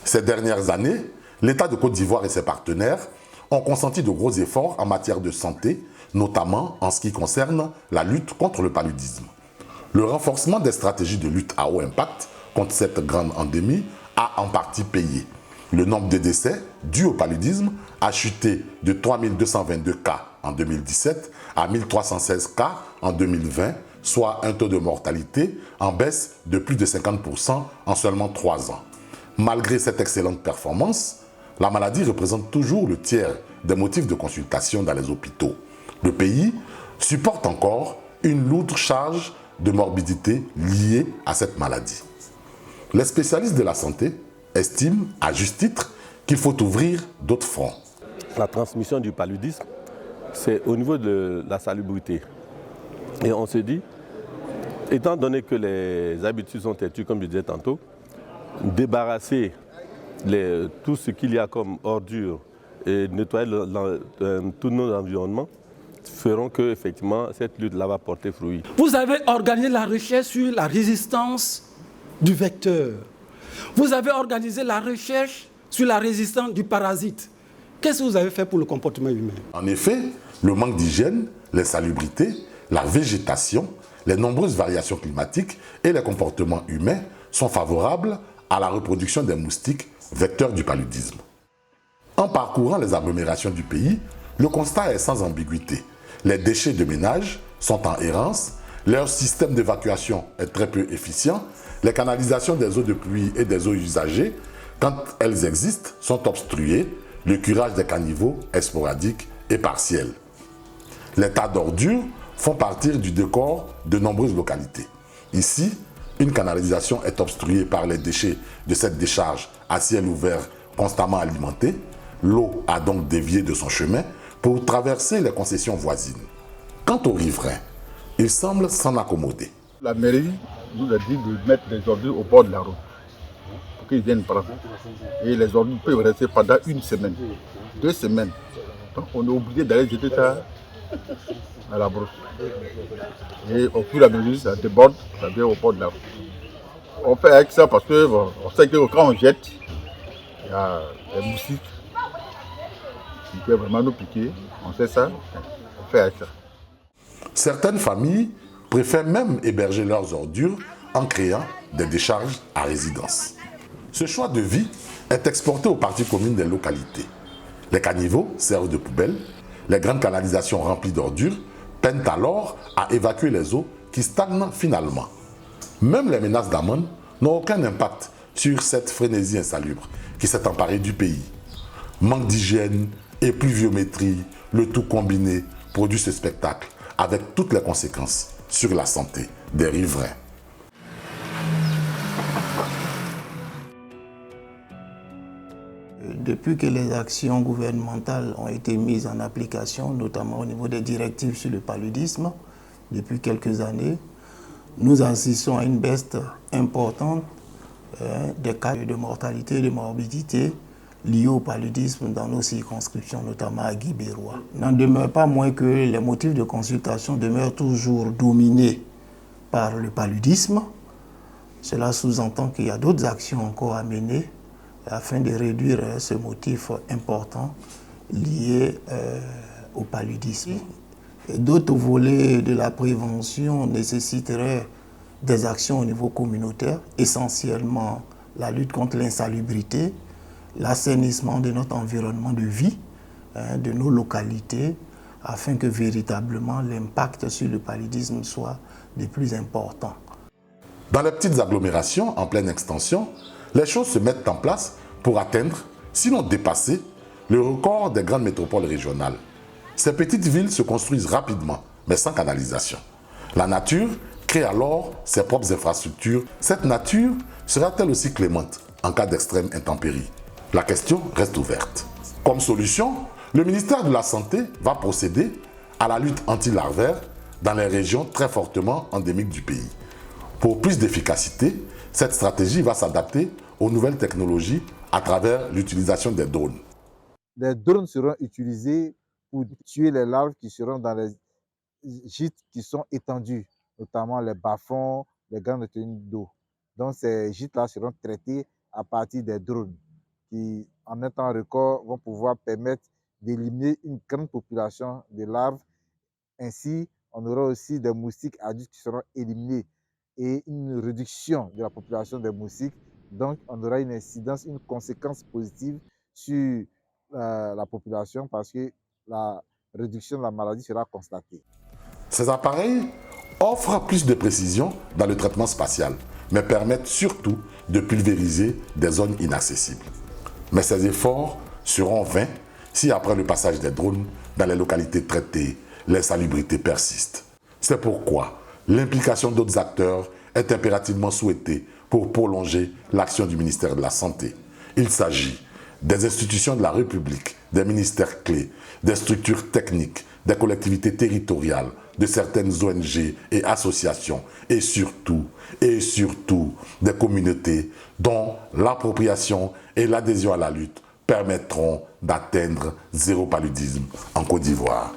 Ces dernières années, l'État de Côte d'Ivoire et ses partenaires ont consenti de gros efforts en matière de santé, notamment en ce qui concerne la lutte contre le paludisme. Le renforcement des stratégies de lutte à haut impact contre cette grande endémie a en partie payé. Le nombre de décès dus au paludisme a chuté de 3222 cas en 2017 à 1316 cas en 2020, soit un taux de mortalité en baisse de plus de 50% en seulement 3 ans. Malgré cette excellente performance, la maladie représente toujours le tiers des motifs de consultation dans les hôpitaux. Le pays supporte encore une lourde charge de morbidité liée à cette maladie. Les spécialistes de la santé estiment, à juste titre, qu'il faut ouvrir d'autres fronts. La transmission du paludisme, c'est au niveau de la salubrité. Et on se dit, étant donné que les habitudes sont têtues, comme je disais tantôt, débarrasser tout ce qu'il y a comme ordures et nettoyer tout notre environnement feront que effectivement cette lutte-là va porter fruit. Vous avez organisé la recherche sur la résistance du vecteur. Vous avez organisé la recherche sur la résistance du parasite. Qu'est-ce que vous avez fait pour le comportement humain? En effet, le manque d'hygiène, l'insalubrité, la végétation, les nombreuses variations climatiques et les comportements humains sont favorables à la reproduction des moustiques vecteurs du paludisme. En parcourant les agglomérations du pays, le constat est sans ambiguïté. Les déchets de ménage sont en errance, leur système d'évacuation est très peu efficient, les canalisations des eaux de pluie et des eaux usagées, quand elles existent, sont obstruées, le curage des caniveaux est sporadique et partiel. Les tas d'ordures font partie du décor de nombreuses localités. Ici, une canalisation est obstruée par les déchets de cette décharge à ciel ouvert constamment alimentée. L'eau a donc dévié de son chemin pour traverser les concessions voisines. Quant aux riverains, ils semblent s'en accommoder. La mairie nous a dit de mettre les ordures au bord de la route pour qu'ils viennent prendre. Et les ordures peuvent rester pendant 1 semaine, 2 semaines. Donc on est obligé d'aller jeter ça à la brosse. Et au fur et à mesure, ça déborde, ça vient au bord de la route. On fait avec ça parce que on sait que quand on jette, il y a des moustiques qui peuvent vraiment nous piquer. On sait ça, on fait avec ça. Certaines familles préfèrent même héberger leurs ordures en créant des décharges à résidence. Ce choix de vie est exporté aux parties communes des localités. Les caniveaux servent de poubelles, les grandes canalisations remplies d'ordures peinent alors à évacuer les eaux qui stagnent finalement. Même les menaces d'amende n'ont aucun impact sur cette frénésie insalubre qui s'est emparée du pays. Manque d'hygiène et pluviométrie, le tout combiné produit ce spectacle avec toutes les conséquences sur la santé des riverains. Depuis que les actions gouvernementales ont été mises en application, notamment au niveau des directives sur le paludisme, depuis quelques années, nous assistons à une baisse importante des cas de mortalité et de morbidité liés au paludisme dans nos circonscriptions, notamment à Guy-Bérois. Il n'en demeure pas moins que les motifs de consultation demeurent toujours dominés par le paludisme. Cela sous-entend qu'il y a d'autres actions encore à mener afin de réduire ce motif important lié au paludisme. D'autres volets de la prévention nécessiteraient des actions au niveau communautaire, essentiellement la lutte contre l'insalubrité, l'assainissement de notre environnement de vie, de nos localités, afin que véritablement l'impact sur le paludisme soit des plus importants. Dans les petites agglomérations en pleine extension, les choses se mettent en place pour atteindre, sinon dépasser, le record des grandes métropoles régionales. Ces petites villes se construisent rapidement, mais sans canalisation. La nature crée alors ses propres infrastructures. Cette nature sera-t-elle aussi clémente en cas d'extrême intempérie? La question reste ouverte. Comme solution, le ministère de la Santé va procéder à la lutte anti-larvaire dans les régions très fortement endémiques du pays. Pour plus d'efficacité, cette stratégie va s'adapter aux nouvelles technologies à travers l'utilisation des drones. Les drones seront utilisés pour tuer les larves qui seront dans les gîtes qui sont étendus, notamment les bas-fonds, les grandes retenues d'eau. Donc ces gîtes-là seront traités à partir des drones. qui, en un temps record, vont pouvoir permettre d'éliminer une grande population de larves. Ainsi, on aura aussi des moustiques adultes qui seront éliminés et une réduction de la population des moustiques. Donc, on aura une incidence, une conséquence positive sur la population parce que la réduction de la maladie sera constatée. Ces appareils offrent plus de précision dans le traitement spatial, mais permettent surtout de pulvériser des zones inaccessibles. Mais ces efforts seront vains si après le passage des drones dans les localités traitées, l'insalubrité persiste. C'est pourquoi l'implication d'autres acteurs est impérativement souhaitée pour prolonger l'action du ministère de la Santé. Il s'agit des institutions de la République, des ministères clés, des structures techniques, des collectivités territoriales, de certaines ONG et associations, et surtout des communautés dont l'appropriation et l'adhésion à la lutte permettront d'atteindre zéro paludisme en Côte d'Ivoire.